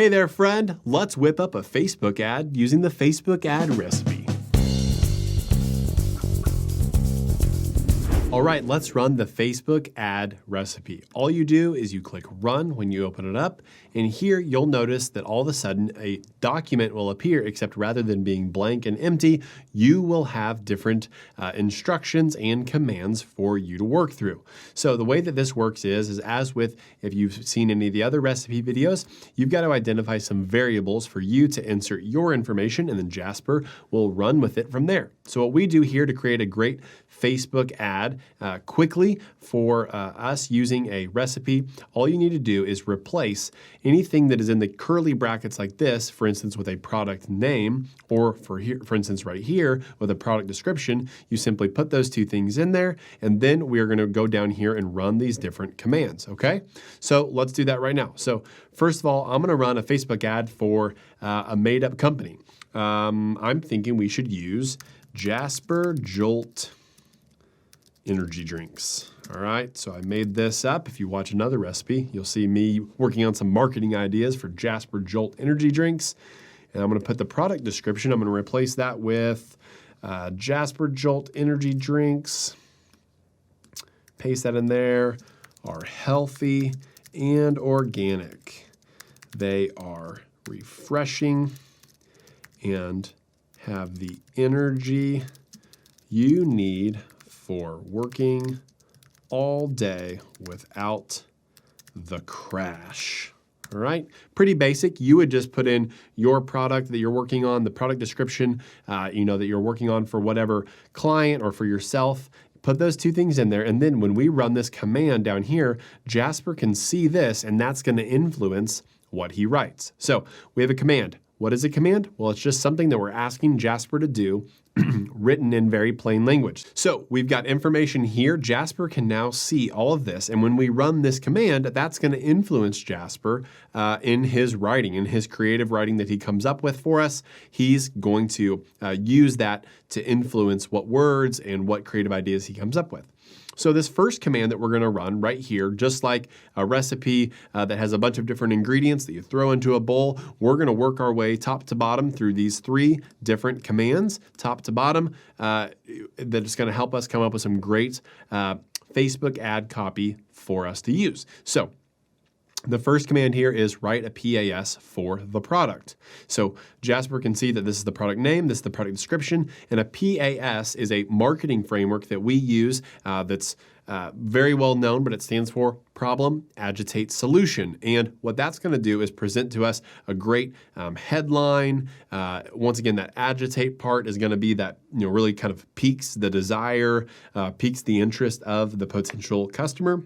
Hey there, friend. Let's whip up a Facebook ad using the Facebook ad recipe. All right, let's run the Facebook ad recipe. All you do is you click run when you open it up, and here you'll notice that all of a sudden a document will appear, except rather than being blank and empty, you will have different instructions and commands for you to work through. So the way that this works is as with if you've seen any of the other recipe videos, you've got to identify some variables for you to insert your information, and then Jasper will run with it from there. So what we do here to create a great Facebook ad quickly for us using a recipe, all you need to do is replace anything that is in the curly brackets like this, for instance, with a product name, or for instance, right here with a product description. You simply put those two things in there, and then we are going to go down here and run these different commands, okay? So let's do that right now. So first of all, I'm going to run a Facebook ad for a made-up company. I'm thinking we should use Jasper Jolt energy drinks. All right, so I made this up. If you watch another recipe, you'll see me working on some marketing ideas for Jasper Jolt energy drinks. And I'm going to put the product description, I'm going to replace that with Jasper Jolt energy drinks. Paste that in there. Are healthy and organic. They are refreshing and have the energy you need for working all day without the crash. All right, pretty basic. You would just put in your product that you're working on, the product description, that you're working on for whatever client or for yourself. Put those two things in there, and then when we run this command down here, Jasper can see this, and that's going to influence what he writes. So we have a command. What is a command? Well, it's just something that we're asking Jasper to do, written in very plain language. So we've got information here. Jasper can now see all of this. And when we run this command, that's going to influence Jasper in his writing, in his creative writing that he comes up with for us. He's going to use that to influence what words and what creative ideas he comes up with. So this first command that we're going to run right here, just like a recipe that has a bunch of different ingredients that you throw into a bowl, we're going to work our way top to bottom through these three different commands, top to bottom, that is going to help us come up with some great Facebook ad copy for us to use. So the first command here is write a PAS for the product. So Jasper can see that this is the product name, this is the product description, and a PAS is a marketing framework that we use that's very well known, but it stands for problem, agitate, solution. And what that's going to do is present to us a great headline. Once again, that agitate part is going to be that really kind of piques the desire, piques the interest of the potential customer.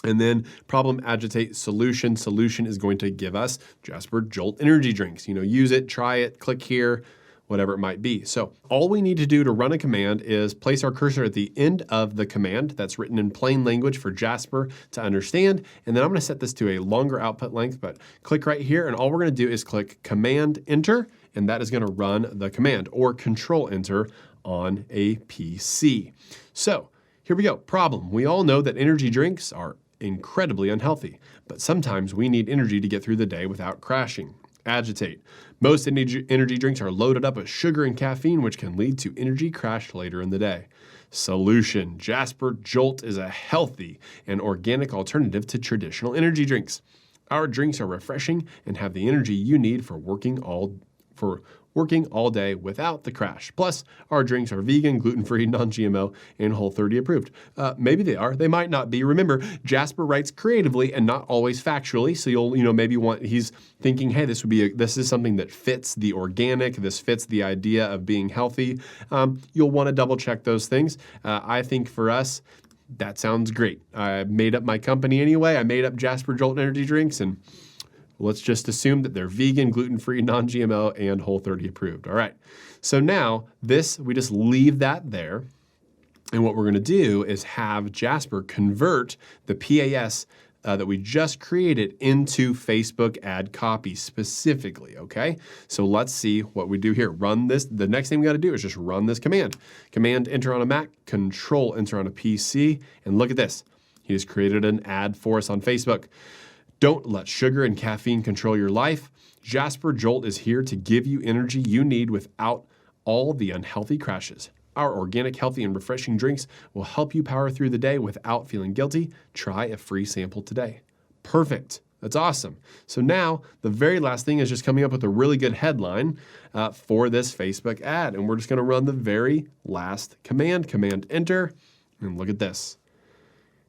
And then problem, agitate, solution. Solution is going to give us Jasper Jolt energy drinks. Use it, try it, click here, whatever it might be. So all we need to do to run a command is place our cursor at the end of the command that's written in plain language for Jasper to understand. And then I'm going to set this to a longer output length, but click right here. And all we're going to do is click Command Enter, and that is going to run the command, or Control Enter on a PC. So here we go. Problem. We all know that energy drinks are incredibly unhealthy, but sometimes we need energy to get through the day without crashing. Agitate. Most energy drinks are loaded up with sugar and caffeine, which can lead to energy crash later in the day. Solution. Jasper Jolt is a healthy and organic alternative to traditional energy drinks. Our drinks are refreshing and have the energy you need for working all day without the crash. Plus, our drinks are vegan, gluten-free, non-GMO, and Whole30 approved. Maybe they are. They might not be. Remember, Jasper writes creatively and not always factually. So you'll maybe he's thinking, hey, this is something that fits the organic. This fits the idea of being healthy. You'll want to double check those things. I think for us, that sounds great. I made up my company anyway. I made up Jasper Jolt energy drinks, and let's just assume that they're vegan, gluten-free, non-GMO, and Whole30 approved. All right. So now we just leave that there. And what we're going to do is have Jasper convert the PAS that we just created into Facebook ad copy specifically, okay? So let's see what we do here. Run this. The next thing we got to do is just run this command. Command enter on a Mac, Control enter on a PC, and look at this. He just created an ad for us on Facebook. Don't let sugar and caffeine control your life. Jasper Jolt is here to give you energy you need without all the unhealthy crashes. Our organic, healthy, and refreshing drinks will help you power through the day without feeling guilty. Try a free sample today. Perfect. That's awesome. So now the very last thing is just coming up with a really good headline for this Facebook ad. And we're just going to run the very last command, Command Enter, and look at this.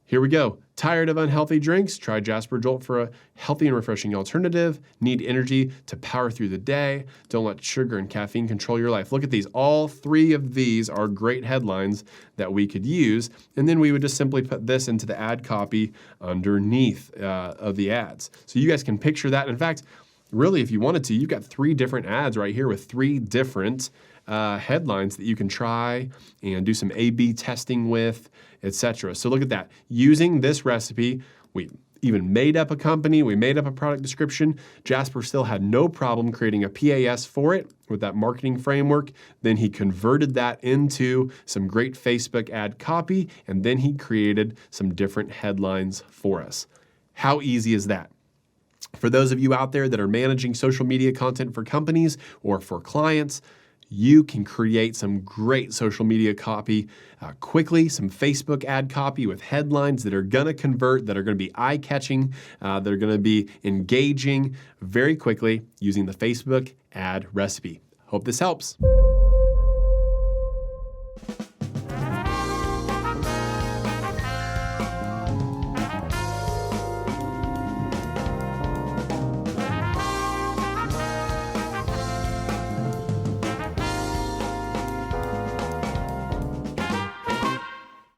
Here we go. Tired of unhealthy drinks? Try Jasper Jolt for a healthy and refreshing alternative. Need energy to power through the day? Don't let sugar and caffeine control your life. Look at these. All three of these are great headlines that we could use. And then we would just simply put this into the ad copy underneath of the ads. So you guys can picture that. In fact, really, if you wanted to, you've got 3 different ads right here with 3 different headlines that you can try and do some A/B testing with, etc. So look at that. Using this recipe, we even made up a company, we made up a product description. Jasper still had no problem creating a PAS for it with that marketing framework. Then he converted that into some great Facebook ad copy, and then he created some different headlines for us. How easy is that? For those of you out there that are managing social media content for companies or for clients, you can create some great social media copy quickly, some Facebook ad copy with headlines that are going to convert, that are going to be eye-catching, that are going to be engaging very quickly using the Facebook ad recipe. Hope this helps.